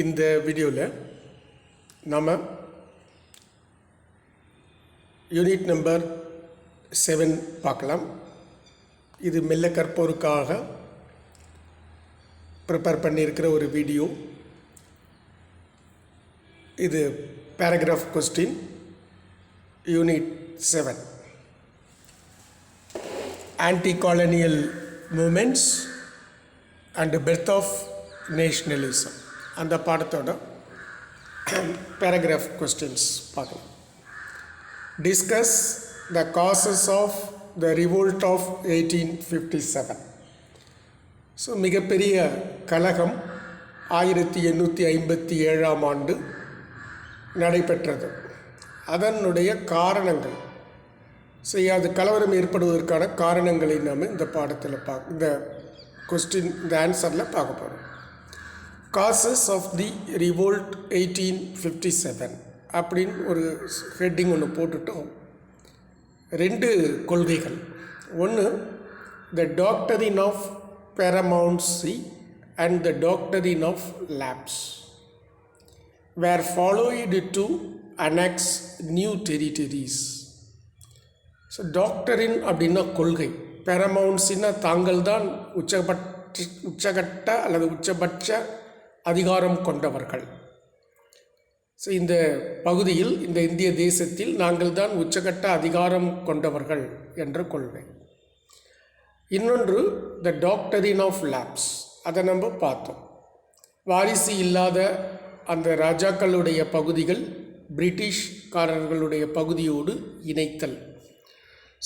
இந்த வீடியோவில் நாம் யூனிட் நம்பர் 7 பார்க்கலாம். இது மெல்ல கற்போருக்காக ப்ரிப்பேர் பண்ணியிருக்கிற ஒரு வீடியோ. இது paragraph question unit 7 anti-colonial movements and birth of nationalism. அந்த பாடத்தோட பேராகிராஃப் கொஸ்டின்ஸ் பார்க்கலாம். Discuss the causes of the revolt of 1857. So மிகப்பெரிய கலகம் 1857ஆம் ஆண்டு நடைபெற்றது. அதனுடைய காரணங்கள், ஸோ அது கலவரம் ஏற்படுவதற்கான காரணங்களை நாம் இந்த பாடத்தில் இந்த கொஸ்டின் இந்த ஆன்சரில் பார்க்க போகிறோம். காசஸ் ஆஃப் தி ரிவோல்ட் 1857 அப்படின்னு ஒரு ஹெட்டிங் ஒன்று போட்டுட்டோம். 2 கொள்கைகள். ஒன்று the doctrine of paramountcy and the doctrine of lapse were followed to annex new territories. So doctrine அப்படின்னா கொள்கை, பேரமவுன்ட்ஸின்னா தாங்கள் தான் உச்சகட்ட அல்லது உச்சபட்ச அதிகாரம் கொண்டவர்கள். ஸோ இந்த பகுதியில், இந்த இந்திய தேசத்தில் நாங்கள் தான் உச்சகட்ட அதிகாரம் கொண்டவர்கள் என்ற கொள்கை. இன்னொன்று த டாக்டரின் ஆஃப் லேப்ஸ். அதை நம்ம பார்த்தோம். வாரிசு இல்லாத அந்த ராஜாக்களுடைய பகுதிகள் பிரிட்டிஷ்காரர்களுடைய பகுதியோடு இணைத்தல்.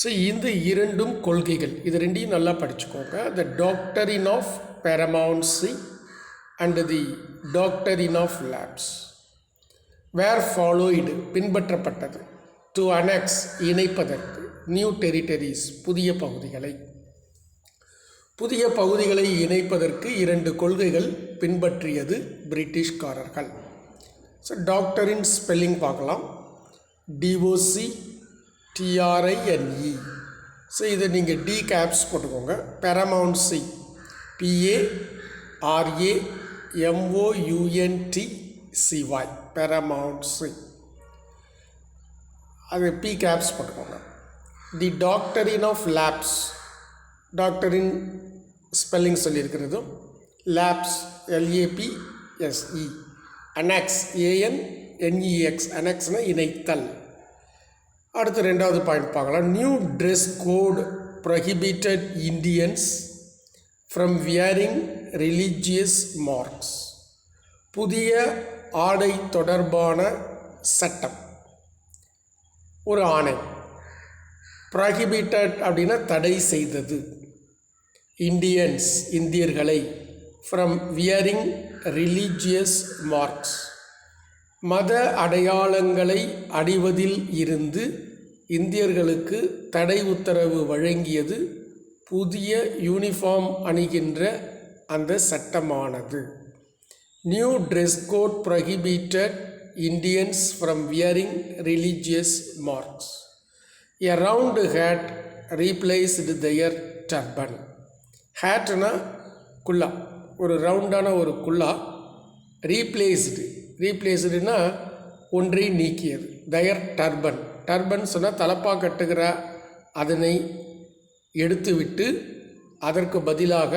ஸோ இந்த 2 கொள்கைகள், இது 2ஐயும் நல்லா படிச்சுக்கோங்க. த doctrine of பேரமவுன்சி and the doctrine of lapse were followed பின்பற்றப்பட்டது, டு அனெக்ஸ் இணைப்பதற்கு, நியூ டெரிட்டரிஸ் புதிய பகுதிகளை இணைப்பதற்கு 2 கொள்கைகள் பின்பற்றியது பிரிட்டிஷ்காரர்கள். ஸோ டாக்டரின் ஸ்பெல்லிங் பார்க்கலாம். DOCTRINE. ஸோ இதை நீங்கள் டி கேப்ஸ் போட்டுக்கோங்க. பேரமவுன்சி PARAMOUNTCY பேரமவுன்சி, அது பி கேப்ஸ் போட்டுக்கோங்க. The doctrine of lapse, doctrine spelling சொல்லியிருக்கிறது. Lapse LAPSE. Annex ANNEX. அனெக்ஸ்னா இணைத்தல். அடுத்து 2வது பாயிண்ட் பார்க்கலாம். New dress code prohibited Indians from wearing religious marks. புதிய ஆடை தொடர்பான சட்டம், ஒரு ஆணை. ப்ரொஹிபிட்டட் அப்படின்னா தடை செய்தது. இண்டியன்ஸ் இந்தியர்களை, ஃப்ரம் வியரிங் ரிலீஜியஸ் மார்க்ஸ் மத அடையாளங்களை அணிவதில் இருந்து இந்தியர்களுக்கு தடை உத்தரவு வழங்கியது புதிய யூனிஃபார்ம் அணிகின்ற அந்த சட்டமானது. New dress code prohibited Indians from wearing religious marks. A round hat replaced their turban. ஹேட்னா குல்லா, ஒரு ரவுண்டான ஒரு குல்லா. ரீப்ளேஸ்டுனா ஒன்றை நீக்கியது. Their Durban. டர்பன் சொன்னால் தலப்பா கட்டுகிற அதனை எடுத்துவிட்டு அதற்கு பதிலாக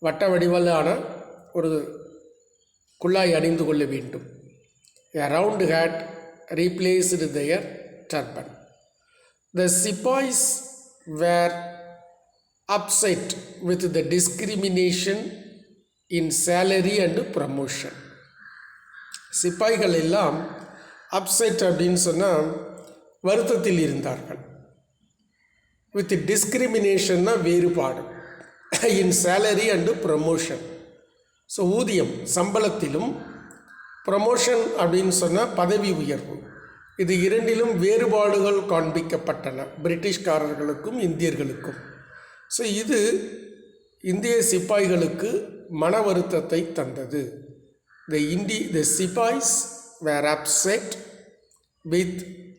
வட்ட வடிவலான ஒரு குல்லாய் அணிந்து கொள்ள வேண்டும். A round hat replaced their turban. The Sepoys were upset with the discrimination in salary and promotion. சிப்பாய்கள் எல்லாம் அப்செட் அப்படின்னு சொன்னால் வருத்தத்தில் இருந்தார்கள். வித் டிஸ்கிரிமினேஷன்னா வேறுபாடு. இன் சேலரி அண்டு ப்ரமோஷன். ஸோ ஊதியம், சம்பளத்திலும், ப்ரமோஷன் அப்படின்னு சொன்னால் பதவி உயர்வு. இது 2லும் வேறுபாடுகள் காண்பிக்கப்பட்டன, பிரிட்டிஷ்காரர்களுக்கும் இந்தியர்களுக்கும். ஸோ இது இந்திய சிப்பாய்களுக்கு மன வருத்தத்தை தந்தது. The Sepoys were upset with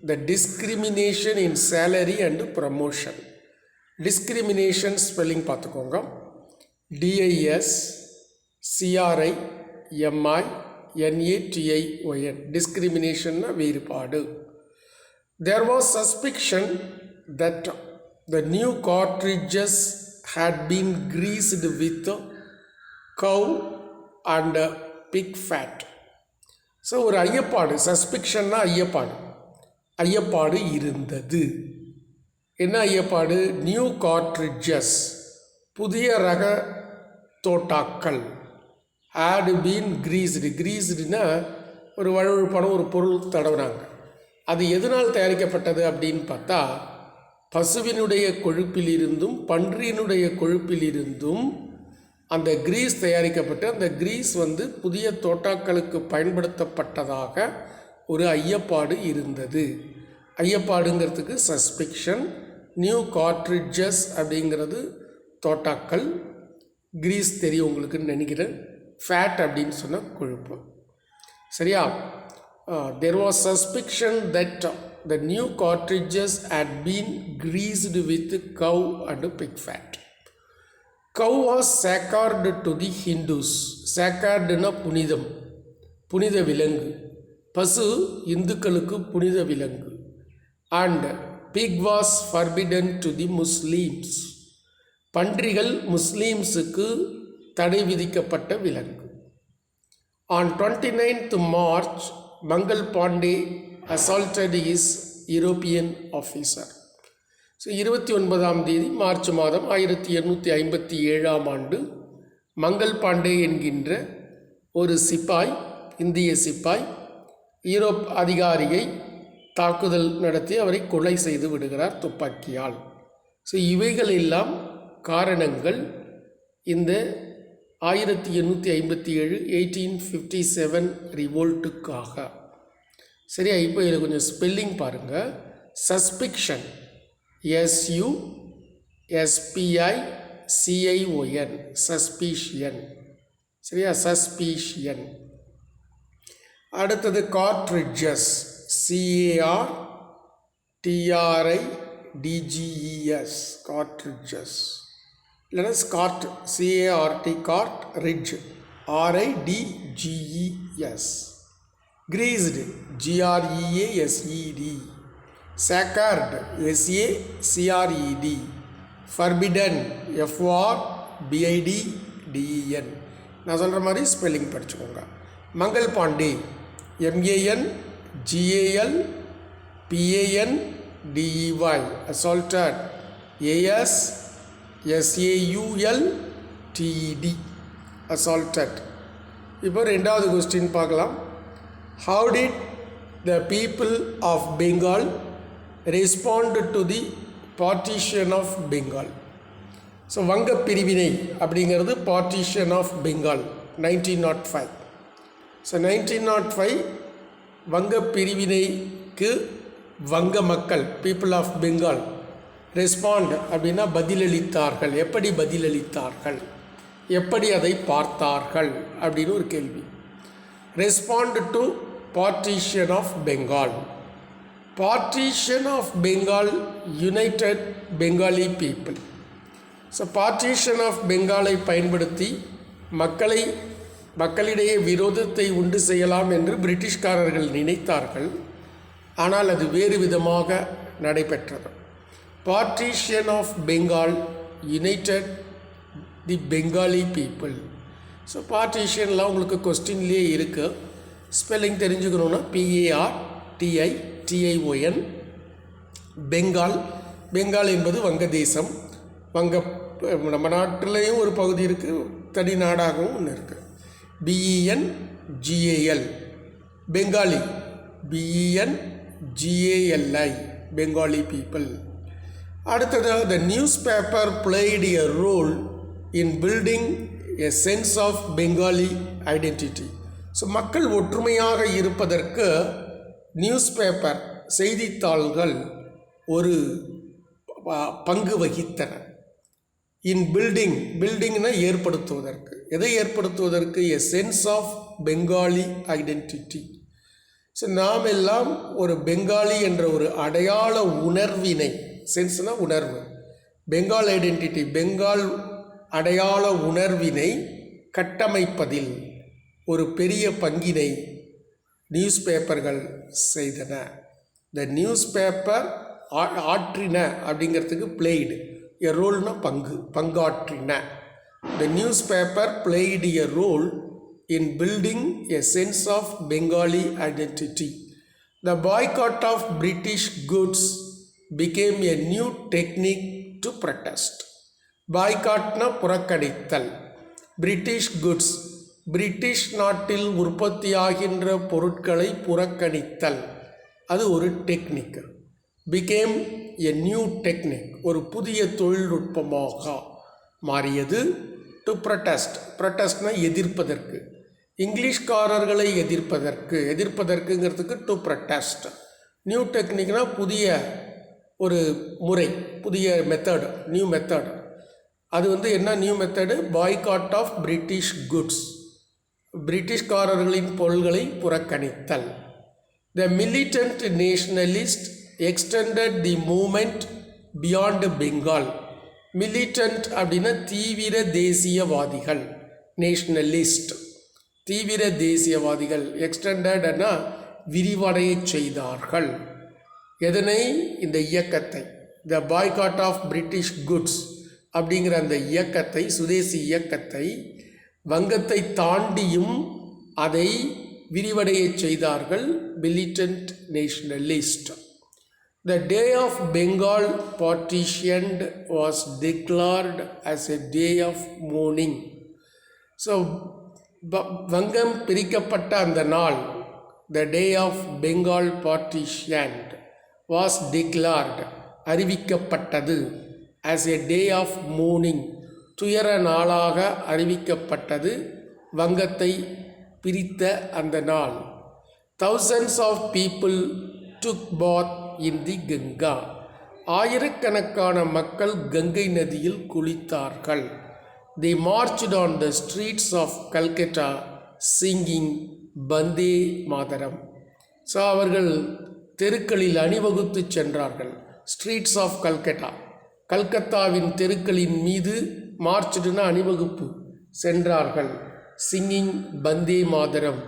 the discrimination in salary and promotion. Discrimination spelling பார்த்துக்கோங்க. DISCRIMINATION discrimination வேறுபாடு. There was suspicion that the new cartridges had been greased with cow and pig fat. So ஒரு ஐயப்பாடு, சஸ்பிக்ஷன்னா ஐயப்பாடு இருந்தது. என்ன ஐயப்பாடு? New கார்ட்ரிட்ஜஸ், புதிய ரக தோட்டாக்கள், had been greased. கிரீஸ்டுனா ஒரு வழுவழுப்பான ஒரு பொருள் தடவுறாங்க. அது எதனால் தயாரிக்கப்பட்டது அப்படின்னு பார்த்தா, பசுவினுடைய கொழுப்பிலிருந்தும் பன்றியினுடைய கொழுப்பிலிருந்தும் அந்த கிரீஸ் தயாரிக்கப்பட்டு, அந்த கிரீஸ் புதிய தோட்டாக்களுக்கு பயன்படுத்தப்பட்டதாக ஒரு ஐயப்பாடு இருந்தது. ஐயப்பாடுங்கிறதுக்கு சஸ்பிக்ஷன், நியூ கார்ட்ரிட்ஜஸ் அப்படிங்கிறது தோட்டாக்கள், கிரீஸ் தெரியும் உங்களுக்குன்னு நினைக்கிறேன், ஃபேட் அப்படின்னு சொன்னால் கொழுப்பு. சரியா? There was suspicion that the new cartridges had been greased with cow and pig fat. Cow was sacred to the Hindus. Sacredனா புனிதம், புனித விலங்கு. பசு இந்துக்களுக்கு புனித விலங்கு. And pig was forbidden to the Muslims. பன்றிகள் முஸ்லீம்ஸுக்கு தடை விதிக்கப்பட்ட விலங்கு. On 29th March, Mangal Pandey assaulted his European officer. So 29ஆம் தேதி மார்ச் மாதம் 1857ஆம் ஆண்டு மங்கள் பாண்டே என்கின்ற ஒரு சிப்பாய், இந்திய சிப்பாய், யூரோப் அதிகாரியை தாக்குதல் நடத்தி அவரை கொலை செய்து விடுகிறார் துப்பாக்கியால். ஸோ இவைகள் எல்லாம் காரணங்கள் இந்த 1857 1857 ரிவோல்ட்டுக்காக. சரியா? இப்போ இதில் கொஞ்சம் ஸ்பெல்லிங் பாருங்கள். சஸ்பிக்ஷன், SUSPICION, சஸ்பீஷியன். சரியா? சஸ்பீஷியன். அடுத்தது கார்ட்ரிட்ஜஸ், CARTRIDGES, கார்ட்ரிட்ஜஸ். இல்லைன்னா squared, CART, card, ridge, RIDGES. greased, GREASED. sacred, SACRED. forbidden, FORBIDDEN. நான் சொல்கிற மாதிரி ஸ்பெல்லிங் படிச்சுக்கோங்க. Mangal Pandey, MANGALPANDEY, assaulted, ASSAULTED, assaulted. இப்போ ரெண்டாவது கொஸ்டின் பார்க்கலாம். How did the people of Bengal respond to the partition of Bengal? So வங்க பிரிவினை அப்படிங்கிறது partition of Bengal 1905. ஸோ 1905 வங்க பிரிவினைக்கு வங்க மக்கள், பீப்புள் ஆஃப் பெங்கால், ரெஸ்பாண்ட் அப்படின்னா பதிலளித்தார்கள். எப்படி பதிலளித்தார்கள், எப்படி அதை பார்த்தார்கள் அப்படின்னு ஒரு கேள்வி. Respond to partition of Bengal. Partition of Bengal united Bengali people. So partition of Bengal-ஐ பயன்படுத்தி மக்களிடையே விரோதத்தை உண்டு செய்யலாம் என்று பிரிட்டிஷ்காரர்கள் நினைத்தார்கள். ஆனால் அது வேறு விதமாக நடைபெற்றது. Partition of Bengal united the Bengali people. So பார்ட்டிஷன்லாம் உங்களுக்கு கொஸ்டின்லேயே இருக்குது. ஸ்பெல்லிங் தெரிஞ்சுக்கணுன்னா PARTITION. பெங்கால், பெங்கால் என்பது வங்கதேசம். நம்ம நாட்டிலையும் ஒரு பகுதி இருக்குது, தனி நாடாகவும் ஒன்று இருக்குது. BENGAL, Bengali, BENGALI, Bengali people. அடுத்தது, the newspaper played a role in building a sense of Bengali identity. So மக்கள் ஒற்றுமையாக இருப்பதற்கு நியூஸ் பேப்பர், செய்தித்தாள்கள் ஒரு பங்கு வகித்தன. இன் பில்டிங்னா ஏற்படுத்துவதற்கு. எதை ஏற்படுத்துவதற்கு? A sense of Bengali identity. So நாம் எல்லாம் ஒரு பெங்காலி என்ற ஒரு அடையாள உணர்வினை, சென்ஸ்னால் உணர்வு, பெங்கால் ஐடென்டிட்டி, பெங்கால் அடையாள உணர்வினை கட்டமைப்பதில், ஒரு பெரிய பங்கினை நியூஸ் பேப்பர்கள் செய்தன. த நியூஸ் பேப்பர் ஆற்றின அப்படிங்கிறதுக்கு பிளேய்டு, எ ரோல்னா பங்காற்றின. The news paper played a role in building a sense of Bengali identity. The boycott of British goods became a new technique to protest. பாய்காட்னா புறக்கணித்தல். பிரிட்டிஷ் குட்ஸ், பிரிட்டிஷ் நாட்டில் உற்பத்தியாகின்ற பொருட்களை புறக்கணித்தல், அது ஒரு technique. Become a new technique, ஒரு புதிய தொழில்நுட்பமாக மாறியது. டு ப்ரொட்டஸ்ட், ப்ரொட்டஸ்ட்னா எதிர்ப்பதற்கு, இங்கிலீஷ்காரர்களை எதிர்ப்பதற்குங்கிறதுக்கு டு ப்ரொட்டஸ்ட். நியூ டெக்னிக்னா புதிய ஒரு முறை, புதிய மெத்தட், நியூ மெத்தட். அது என்ன new method? Boycott of British goods, பிரிட்டிஷ்காரர்களின் பொருள்களை புறக்கணித்தல். The militant nationalist extended the movement beyond Bengal. Militant அப்படின்னா தீவிர தேசியவாதிகள், நேஷ்னலிஸ்ட் தீவிர தேசியவாதிகள். எக்ஸ்டெண்டட்னா விரிவடைய செய்தார்கள். எதனை? இந்த இயக்கத்தை, த பாய்காட் ஆஃப் பிரிட்டிஷ் குட்ஸ் அப்படிங்கிற அந்த இயக்கத்தை, சுதேசி இயக்கத்தை வங்கத்தை தாண்டியும் அதை விரிவடைய செய்தார்கள் militant nationalist. The day of Bengal partitioned was declared as a day of mourning. So, வங்கம் பிரிக்கப்பட்ட அந்த நாள், the day of Bengal partitioned was declared, அறிவிக்கப்பட்டது, as a day of mourning, துயர நாளாக அறிவிக்கப்பட்டது வங்கத்தை பிரித்த அந்த நாள். Thousands of people took bath in the Ganga. ஆயிரக்கணக்கான மக்கள் கங்கை நதியில் குளித்தார்கள். They marched on the streets of Calcutta singing Bande Mataram. So அவர்கள் தெருக்களில் அணிவகுத்து சென்றார்கள். ஸ்ட்ரீட்ஸ் ஆஃப் கல்கட்டா, கல்கத்தாவின் தெருக்களின் மீது மார்ச்டுனா அணிவகுப்பு சென்றார்கள். சிங்கிங் பந்தே மாதரம்,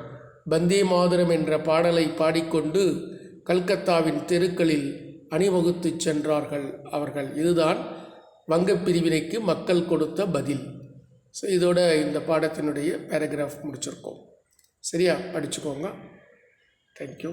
பந்தே மாதரம் என்ற பாடலை பாடிக்கொண்டு கல்கத்தாவின் தெருக்களில் அணிவகுத்து சென்றார்கள் அவர்கள். இதுதான் வங்கப் பிரிவினைக்கு மக்கள் கொடுத்த பதில். ஸோ இதோட இந்த பாடத்தினுடைய பேராகிராஃப் முடிச்சிருக்கோம். சரியா? படிச்சுக்கோங்க. தேங்க்யூ.